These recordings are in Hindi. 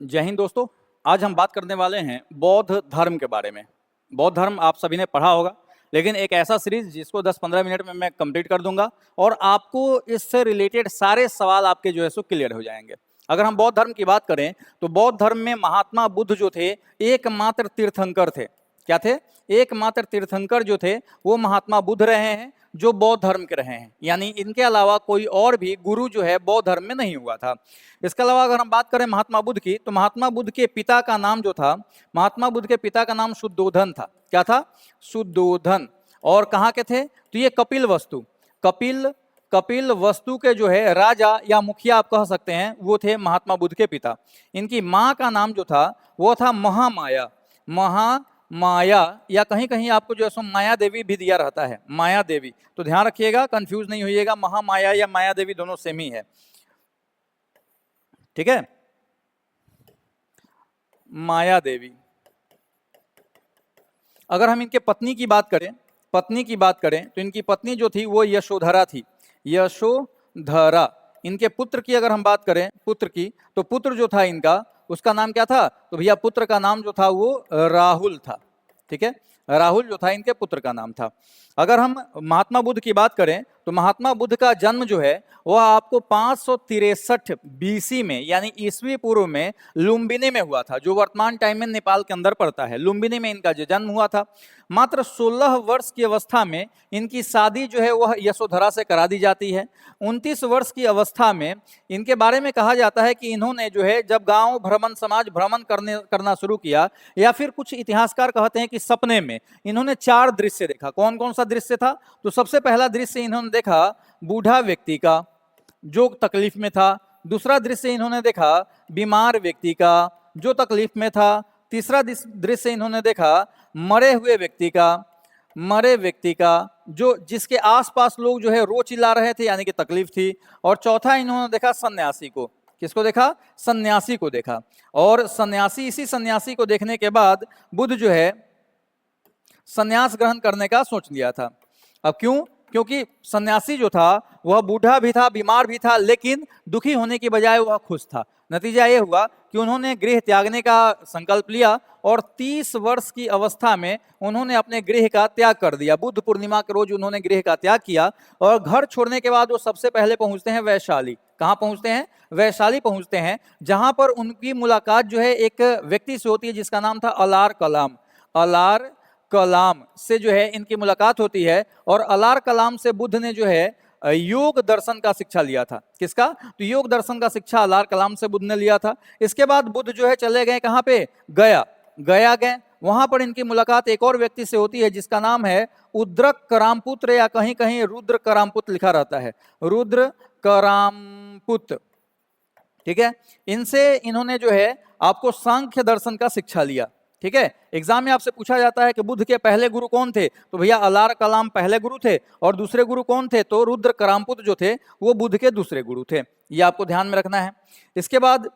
जय हिंद दोस्तों। आज हम बात करने वाले हैं बौद्ध धर्म के बारे में। बौद्ध धर्म आप सभी ने पढ़ा होगा, लेकिन एक ऐसा सीरीज जिसको 10-15 मिनट में मैं कंप्लीट कर दूंगा और आपको इससे रिलेटेड सारे सवाल आपके जो है सो क्लियर हो जाएंगे। अगर हम बौद्ध धर्म की बात करें तो बौद्ध धर्म में महात्मा बुद्ध जो थे एकमात्र तीर्थंकर थे। क्या थे? एकमात्र तीर्थंकर जो थे वो महात्मा बुद्ध रहे हैं, जो बौद्ध धर्म के रहे हैं। यानी इनके अलावा कोई और भी गुरु जो है बौद्ध धर्म में नहीं हुआ था। इसके अलावा अगर हम बात करें महात्मा बुद्ध की, तो महात्मा बुद्ध के पिता का नाम जो था, महात्मा बुद्ध के पिता का नाम शुद्धोधन था। क्या था? शुद्धोधन। और कहाँ के थे? तो ये कपिल वस्तु के जो है राजा या मुखिया आप कह सकते हैं, वो थे महात्मा बुद्ध के पिता। इनकी माँ का नाम जो था वो था महामाया। महामाया या कहीं कहीं आपको जो है सो माया देवी भी दिया रहता है, माया देवी। तो ध्यान रखिएगा, कंफ्यूज नहीं होइएगा, महामाया या माया देवी दोनों सेम ही है। ठीक है, माया देवी। अगर हम इनके पत्नी की बात करें तो इनकी पत्नी जो थी वो यशोधरा थी। यशोधरा। इनके पुत्र की अगर हम बात करें, पुत्र की, तो पुत्र जो था इनका, उसका नाम क्या था? तो भैया पुत्र का नाम जो था वो राहुल था। ठीक है, राहुल जो था इनके पुत्र का नाम था। अगर हम महात्मा बुद्ध की बात करें तो महात्मा बुद्ध का जन्म जो है वह आपको 563 बीसी में, यानी ईसवी पूर्व में लुम्बिनी में हुआ था, जो वर्तमान टाइम में नेपाल के अंदर पड़ता है। लुम्बिनी में इनका जो जन्म हुआ था। मात्र 16 वर्ष की अवस्था में इनकी शादी जो है वह यशोधरा से करा दी जाती है। 29 वर्ष की अवस्था में इनके बारे में कहा जाता है कि इन्होंने जो है जब गांव भ्रमण, समाज भ्रमण करना शुरू किया, या फिर कुछ इतिहासकार कहते हैं कि सपने में इन्होंने 4 दृश्य देखा। कौन कौन सा दृश्य था? तो सबसे पहला दृश्य इन्होंने देखा बूढ़ा व्यक्ति का जो तकलीफ में था। दूसरा दृश्य इन्होंने देखा बीमार व्यक्ति का जो तकलीफ में था। तीसरा दृश्य इन्होंने देखा मरे व्यक्ति का जो जिसके आसपास लोग जो है रो चिल्ला रहे थे, यानी कि तकलीफ थी। और चौथा इन्होंने देखा सन्यासी को। किसको देखा? सन्यासी को देखा। और इसी सन्यासी को देखने के बाद बुद्ध जो है सन्यास ग्रहण करने का सोच लिया था। अब क्यों? क्योंकि सन्यासी जो था वह बूढ़ा भी था, बीमार भी था, लेकिन दुखी होने की बजाय वह खुश था। नतीजा यह हुआ कि उन्होंने गृह त्यागने का संकल्प लिया और 30 वर्ष की अवस्था में उन्होंने अपने गृह का त्याग कर दिया। बुद्ध पूर्णिमा के रोज उन्होंने गृह का त्याग किया और घर छोड़ने के बाद वो सबसे पहले पहुंचते हैं वैशाली। कहाँ पहुंचते हैं? वैशाली पहुंचते हैं, जहां पर उनकी मुलाकात जो है एक व्यक्ति से होती है जिसका नाम था अलार कलाम। अलार कलाम से जो है इनकी मुलाकात होती है और अलार कलाम से बुद्ध ने जो है योग दर्शन का शिक्षा लिया था। किसका? तो योग दर्शन का शिक्षा अलार कलाम से बुद्ध ने लिया था। इसके बाद बुद्ध जो है चले गए कहाँ पे? गया गए। वहां पर इनकी मुलाकात एक और व्यक्ति से होती है जिसका नाम है उद्रक करामपुत्र, या कहीं कहीं रुद्र करामपुत्र लिखा रहता है, रुद्र करामपुत्र। ठीक है, इनसे इन्होंने जो है आपको सांख्य दर्शन का शिक्षा लिया। ठीक है, एग्जाम में आपसे पूछा जाता है कि बुद्ध के पहले गुरु कौन थे? तो भैया अलार कलाम पहले गुरु थे और दूसरे गुरु कौन थे? तो रुद्र करामपुत्र जो थे वो बुद्ध के दूसरे गुरु थे। ये आपको ध्यान में रखना है। इसके बाद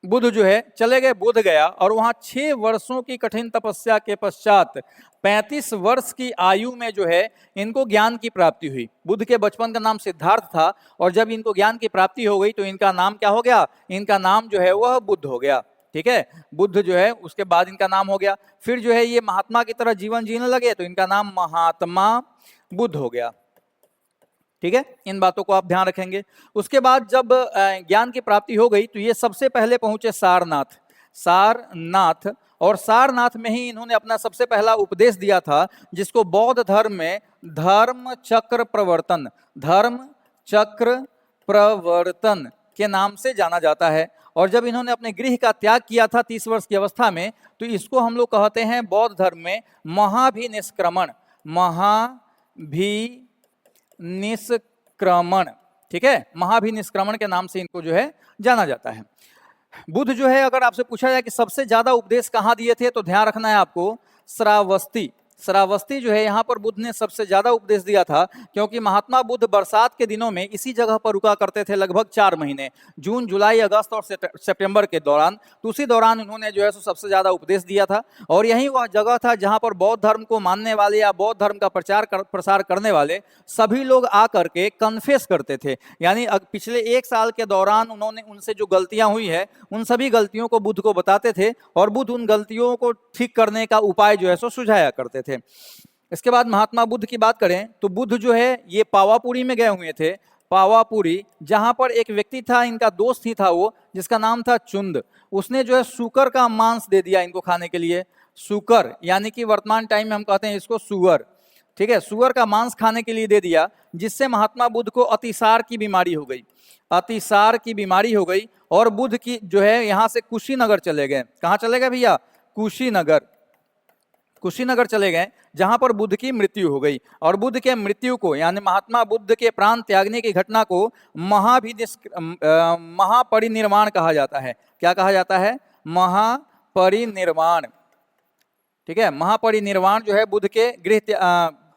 बुद्ध जो है चले गए बोध गया और वहां 6 वर्षों की कठिन तपस्या के पश्चात 35 वर्ष की आयु में जो है इनको ज्ञान की प्राप्ति हुई। बुद्ध के बचपन का नाम सिद्धार्थ था और जब इनको ज्ञान की प्राप्ति हो गई तो इनका नाम क्या हो गया? इनका नाम जो है वह बुद्ध हो गया। ठीक है, बुद्ध जो है उसके बाद इनका नाम हो गया। फिर जो है ये महात्मा की तरह जीवन जीने लगे तो इनका नाम महात्मा बुद्ध हो गया। ठीक है, इन बातों को आप ध्यान रखेंगे। उसके बाद जब ज्ञान की प्राप्ति हो गई तो ये सबसे पहले पहुंचे सारनाथ। और सारनाथ में ही इन्होंने अपना सबसे पहला उपदेश दिया था, जिसको बौद्ध धर्म में धर्म चक्र प्रवर्तन के नाम से जाना जाता है। और जब इन्होंने अपने गृह का त्याग किया था 30 वर्ष की अवस्था में, तो इसको हम लोग कहते हैं बौद्ध धर्म में महाभिनिष्क्रमण। ठीक है, महाभिनिष्क्रमण के नाम से इनको जो है जाना जाता है। बुद्ध जो है अगर आपसे पूछा जाए कि सबसे ज्यादा उपदेश कहाँ दिए थे, तो ध्यान रखना है आपको श्रावस्ती जो है यहाँ पर बुद्ध ने सबसे ज्यादा उपदेश दिया था, क्योंकि महात्मा बुद्ध बरसात के दिनों में इसी जगह पर रुका करते थे लगभग 4 महीने, जून, जुलाई, अगस्त और सितंबर के दौरान। तो उसी दौरान उन्होंने जो है सो सबसे ज्यादा उपदेश दिया था। और यही वह जगह था जहाँ पर बौद्ध धर्म को मानने वाले या बौद्ध धर्म का प्रसार करने वाले सभी लोग आकर के कन्फेस करते थे, यानी पिछले 1 साल के दौरान उन्होंने उनसे जो गलतियां हुई है उन सभी गलतियों को बुद्ध को बताते थे, और बुद्ध उन गलतियों को ठीक करने का उपाय जो है सो सुझाया करते थे। इसके बाद महात्मा बुद्ध की बात करें तो बुद्ध जो है ये पावापुरी में गए हुए थे। पावापुरी, जहां पर एक व्यक्ति था, इनका दोस्त ही था वो, जिसका नाम था चुंद। उसने जो है सूकर का मांस दे दिया इनको खाने के लिए। सूकर यानी कि वर्तमान टाइम में हम कहते हैं इसको सुअर, ठीक है, सुअर का मांस खाने के लिए दे दिया, जिससे महात्मा बुद्ध को अतिसार की बीमारी हो गई। अतिसार की बीमारी हो गई और बुद्ध की जो है यहाँ से कुशीनगर चले गए। कहाँ चले गए भैया? कुशीनगर। कुशीनगर चले गए, जहां पर बुद्ध की मृत्यु हो गई। और बुद्ध के मृत्यु को, यानी महात्मा बुद्ध के प्राण त्यागने की घटना को महापरिनिर्वाण कहा जाता है। क्या कहा जाता है? महापरिनिर्वाण, ठीक है। महापरिनिर्वाण जो है बुद्ध के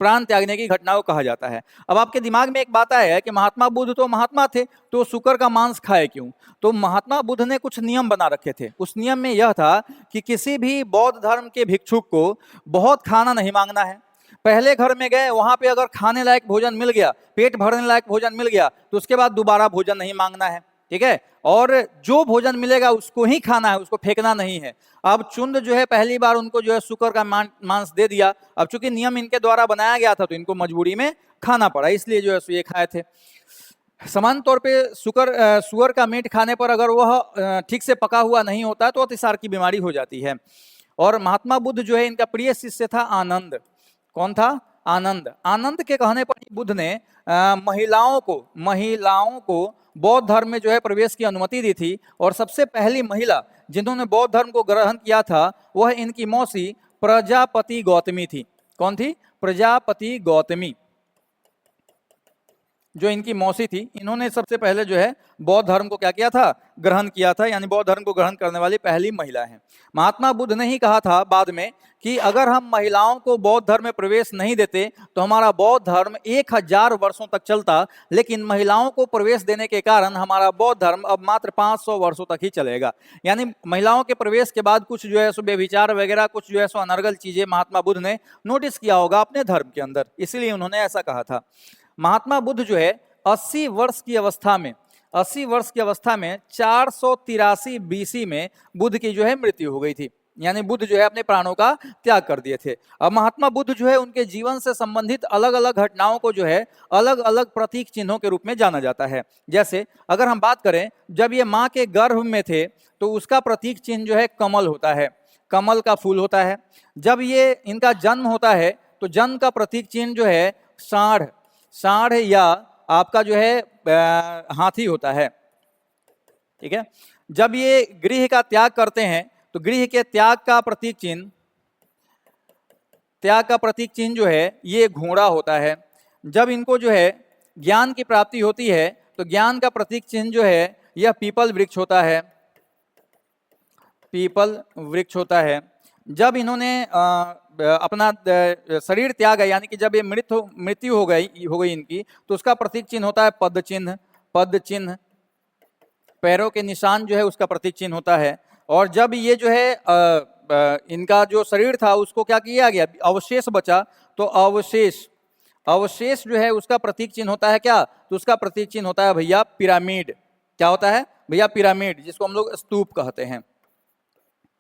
प्राण त्यागने की घटना को कहा जाता है। अब आपके दिमाग में एक बात आया है कि महात्मा बुद्ध तो महात्मा थे, तो शुकर का मांस खाए क्यों? तो महात्मा बुद्ध ने कुछ नियम बना रखे थे। उस नियम में यह था कि किसी भी बौद्ध धर्म के भिक्षुक को बहुत खाना नहीं मांगना है। पहले घर में गए, वहां पे अगर खाने लायक भोजन मिल गया, पेट भरने लायक भोजन मिल गया, तो उसके बाद दोबारा भोजन नहीं मांगना है, ठीक है। और जो भोजन मिलेगा उसको ही खाना है, उसको फेंकना नहीं है। अब चुंद जो है पहली बार उनको जो है शुकर का मांस दे दिया। अब चूंकि नियम इनके द्वारा बनाया गया था तो इनको मजबूरी में खाना पड़ा, इसलिए जो है ये खाए थे। समान तौर पे सुअर का मीट खाने पर अगर वह ठीक से पका हुआ नहीं होता तो अतिसार की बीमारी हो जाती है। और महात्मा बुद्ध जो है इनका प्रिय शिष्य था आनंद। कौन था? आनंद। आनंद के कहने पर बुद्ध ने महिलाओं को बौद्ध धर्म में जो है प्रवेश की अनुमति दी थी। और सबसे पहली महिला जिन्होंने बौद्ध धर्म को ग्रहण किया था वह इनकी मौसी प्रजापति गौतमी थी। कौन थी? प्रजापति गौतमी, जो इनकी मौसी थी। इन्होंने सबसे पहले जो है बौद्ध धर्म को क्या किया था? ग्रहण किया था, यानी बौद्ध धर्म को ग्रहण करने वाली पहली महिला है। महात्मा बुद्ध ने ही कहा था बाद में कि अगर हम महिलाओं को बौद्ध धर्म में प्रवेश नहीं देते तो हमारा बौद्ध धर्म 1000 वर्षों तक चलता, लेकिन महिलाओं को प्रवेश देने के कारण हमारा बौद्ध धर्म अब मात्र 500 वर्षों तक ही चलेगा। यानी महिलाओं के प्रवेश के बाद कुछ जो है सो व्यभिचार वगैरह, कुछ जो है सो अनर्गल चीजें महात्मा बुद्ध ने नोटिस किया होगा अपने धर्म के अंदर, इसलिए उन्होंने ऐसा कहा था। महात्मा बुद्ध जो है 80 वर्ष की अवस्था में 483 BC में बुद्ध की जो है मृत्यु हो गई थी, यानी बुद्ध जो है अपने प्राणों का त्याग कर दिए थे। अब महात्मा बुद्ध जो है उनके जीवन से संबंधित अलग अलग घटनाओं को जो है अलग अलग प्रतीक चिन्हों के रूप में जाना जाता है। जैसे अगर हम बात करें, जब ये माँ के गर्भ में थे तो उसका प्रतीक चिन्ह जो है कमल होता है, कमल का फूल होता है। जब ये इनका जन्म होता है तो जन्म का प्रतीक चिन्ह जो है सांड या आपका जो है हाथी होता है, ठीक है। जब ये गृह का त्याग करते हैं तो गृह के त्याग का प्रतीक चिन्ह जो है ये घोड़ा होता है। जब इनको जो है ज्ञान की प्राप्ति होती है तो ज्ञान का प्रतीक चिन्ह जो है यह पीपल वृक्ष होता है, पीपल वृक्ष होता है। जब इन्होंने अपना शरीर त्याग है, यानी कि जब ये मृत्यु हो गई इनकी, तो उसका प्रतीक चिन्ह होता है पद चिन्ह। पैरों के निशान जो है उसका प्रतीक चिन्ह होता है। और जब ये जो है इनका जो शरीर था उसको क्या किया गया, अवशेष बचा, तो अवशेष जो है उसका प्रतीक चिन्ह होता है क्या? तो उसका प्रतीक चिन्ह होता है भैया पिरामिड। क्या होता है भैया? पिरामिड, जिसको हम लोग स्तूप कहते हैं,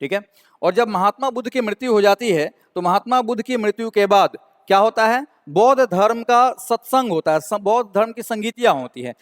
ठीक है। और जब महात्मा बुद्ध की मृत्यु हो जाती है तो महात्मा बुद्ध की मृत्यु के बाद क्या होता है? बौद्ध धर्म का सत्संग होता है, बौद्ध धर्म की संगीतियां होती है।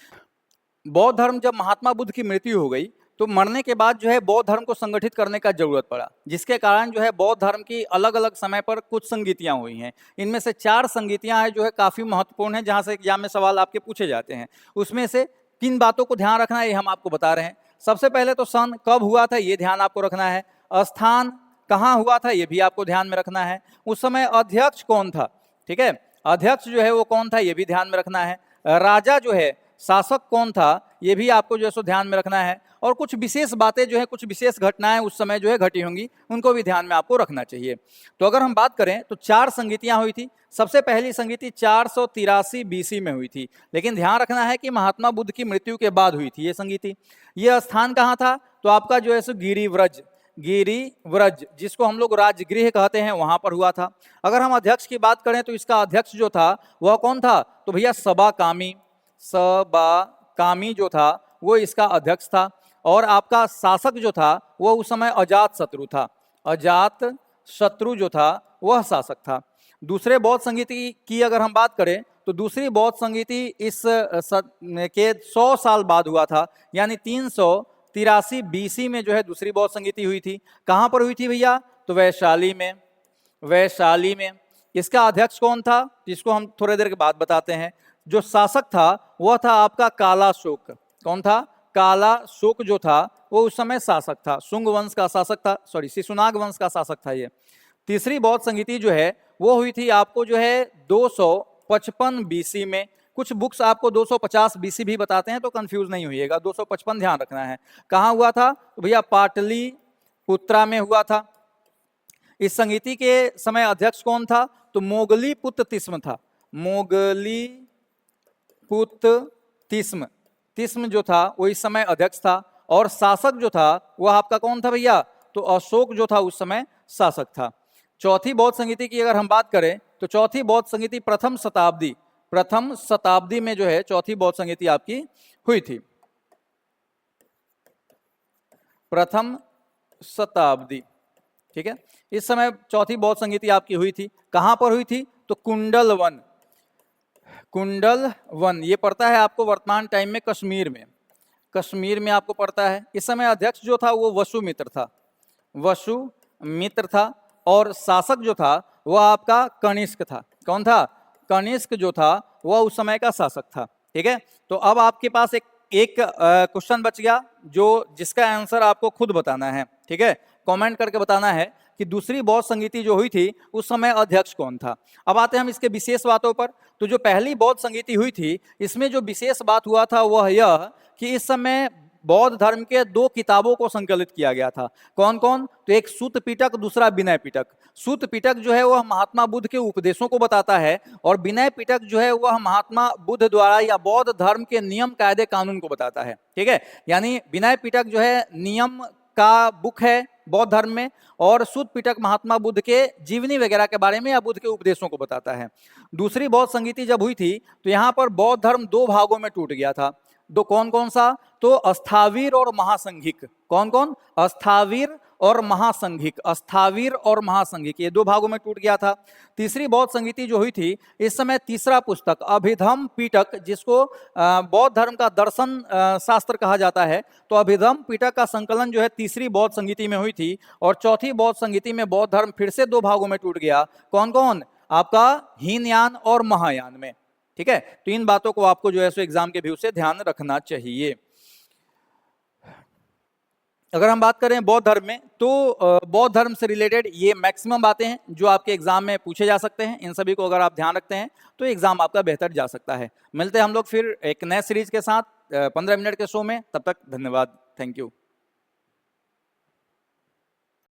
बौद्ध धर्म जब महात्मा बुद्ध की मृत्यु हो गई तो मरने के बाद जो है बौद्ध धर्म को संगठित करने का जरूरत पड़ा, जिसके कारण जो है बौद्ध धर्म की अलग अलग समय पर कुछ संगीतियां हुई हैं। इनमें से 4 संगीतियां हैं जो है काफी महत्वपूर्ण है, जहां से एग्जाम में सवाल आपके पूछे जाते हैं। उसमें से 3 बातों को ध्यान रखना है, ये हम आपको बता रहे हैं। सबसे पहले तो सन कब हुआ था ये ध्यान आपको रखना है, स्थान कहाँ हुआ था ये भी आपको ध्यान में रखना है, उस समय अध्यक्ष कौन था, ठीक है, अध्यक्ष जो है वो कौन था ये भी ध्यान में रखना है, राजा जो है शासक कौन था ये भी आपको जो है सो ध्यान में रखना है। और कुछ विशेष बातें जो है, कुछ विशेष घटनाएं उस समय जो है घटी होंगी, उनको भी ध्यान में आपको रखना चाहिए। तो अगर हम बात करें तो 4 संगीतियां हुई थी। सबसे पहली संगीति 483 BC में हुई थी, लेकिन ध्यान रखना है कि महात्मा बुद्ध की मृत्यु के बाद हुई थी ये संगीति। ये स्थान कहाँ था? तो आपका जो है सो गिरिव्रज, गिरिव्रज जिसको हम लोग राजगृह कहते हैं, वहां पर हुआ था। अगर हम अध्यक्ष की बात करें तो इसका अध्यक्ष जो था वह कौन था? तो भैया सबाकामी, सबाकामी जो था वो इसका अध्यक्ष था। और आपका शासक जो था वह उस समय अजात शत्रु था, अजात शत्रु जो था वह शासक था। दूसरे बौद्ध संगीति की अगर हम बात करें तो दूसरी बौद्ध संगीति इस के 100 साल बाद हुआ था, यानी 383 BC में जो है दूसरी बौद्ध संगीति हुई थी। कहां पर हुई थी भैया? तो वैशाली में, वैशाली में। इसका अध्यक्ष कौन था? जिसको हम थोड़ी देर के बाद बताते हैं। जो शासक था वह था आपका काला शोक। कौन था? काला शोक जो था वो उस समय शासक था, शुंग वंश का शासक था, सॉरी शिशुनाग वंश का शासक था ये। तीसरी बौद्ध संगीति जो है वो हुई थी आपको जो है 255 BC में। कुछ बुक्स आपको 250 BC भी बताते हैं, तो कंफ्यूज नहीं होइएगा, 255 ध्यान रखना है। कहाँ हुआ था? तो भैया पाटलिपुत्रा में हुआ था। इस संगीति के समय अध्यक्ष कौन था? तो मोगलीपुत्र तिस्म था, मोगलीपुत्र तिस्म, तिस्म जो था वो इस समय अध्यक्ष था। और शासक जो था वह आपका कौन था भैया? तो अशोक जो था उस समय शासक था। चौथी बौद्ध संगीति की अगर हम बात करें तो चौथी बौद्ध संगीति प्रथम शताब्दी में जो है चौथी बौद्ध संगीति आपकी हुई थी, प्रथम शताब्दी। ठीक है, इस समय चौथी बौद्ध संगीति आपकी हुई थी। कहां पर हुई थी? तो कुंडलवन, कुंडलवन ये पड़ता है आपको वर्तमान टाइम में कश्मीर में, कश्मीर में आपको पड़ता है। इस समय अध्यक्ष जो था वो वसुमित्र था, वसुमित्र था। और शासक जो था वह आपका कनिष्क था। कौन था? कनिष्क जो था वह उस समय का शासक था। ठीक है, तो अब आपके पास एक क्वेश्चन बच गया जो जिसका आंसर आपको खुद बताना है। ठीक है, कमेंट करके बताना है कि दूसरी बौद्ध संगीति जो हुई थी उस समय अध्यक्ष कौन था। अब आते हैं हम इसके विशेष बातों पर। तो जो पहली बौद्ध संगीति हुई थी इसमें जो विशेष बात हुआ था वह यह कि इस समय बौद्ध धर्म के 2 किताबों को संकलित किया गया था। कौन कौन? तो एक सूत पिटक, दूसरा विनय पिटक। सूत पिटक जो है वह महात्मा बुद्ध के उपदेशों को बताता है, और विनय पिटक जो है वह महात्मा बुद्ध द्वारा या बौद्ध धर्म के नियम कायदे कानून को बताता है। ठीक है, यानी विनय पिटक जो है नियम का बुक है बौद्ध धर्म में, और सूत पिटक महात्मा बुद्ध के जीवनी वगैरह के बारे में या बुद्ध के उपदेशों को बताता है। दूसरी बौद्ध संगीति जब हुई थी तो यहाँ पर बौद्ध धर्म 2 भागों में टूट गया था। दो कौन कौन सा? तो अस्थावीर और महासंघिक। कौन कौन? अस्थावीर और महासंघिक, अस्थावीर और महासंघिक, ये 2 भागों में टूट गया था। तीसरी बौद्ध संगीति जो हुई थी इस समय तीसरा पुस्तक अभिधम्म पिटक, जिसको बौद्ध धर्म का दर्शन शास्त्र कहा जाता है, तो अभिधम्म पिटक का संकलन जो है तीसरी बौद्ध संगीति में हुई थी। और चौथी बौद्ध संगीति में बौद्ध धर्म फिर से 2 भागों में टूट गया। कौन कौन? आपका हीनयान और महायान में। ठीक है, तो इन बातों को आपको जो है सो एग्जाम के व्यू से ध्यान रखना चाहिए। अगर हम बात करें बौद्ध धर्म में तो बौद्ध धर्म से रिलेटेड ये मैक्सिमम बातें हैं जो आपके एग्जाम में पूछे जा सकते हैं। इन सभी को अगर आप ध्यान रखते हैं तो एग्जाम आपका बेहतर जा सकता है। मिलते हैं हम लोग फिर एक नए सीरीज के साथ 15 मिनट के शो में। तब तक धन्यवाद, थैंक यू।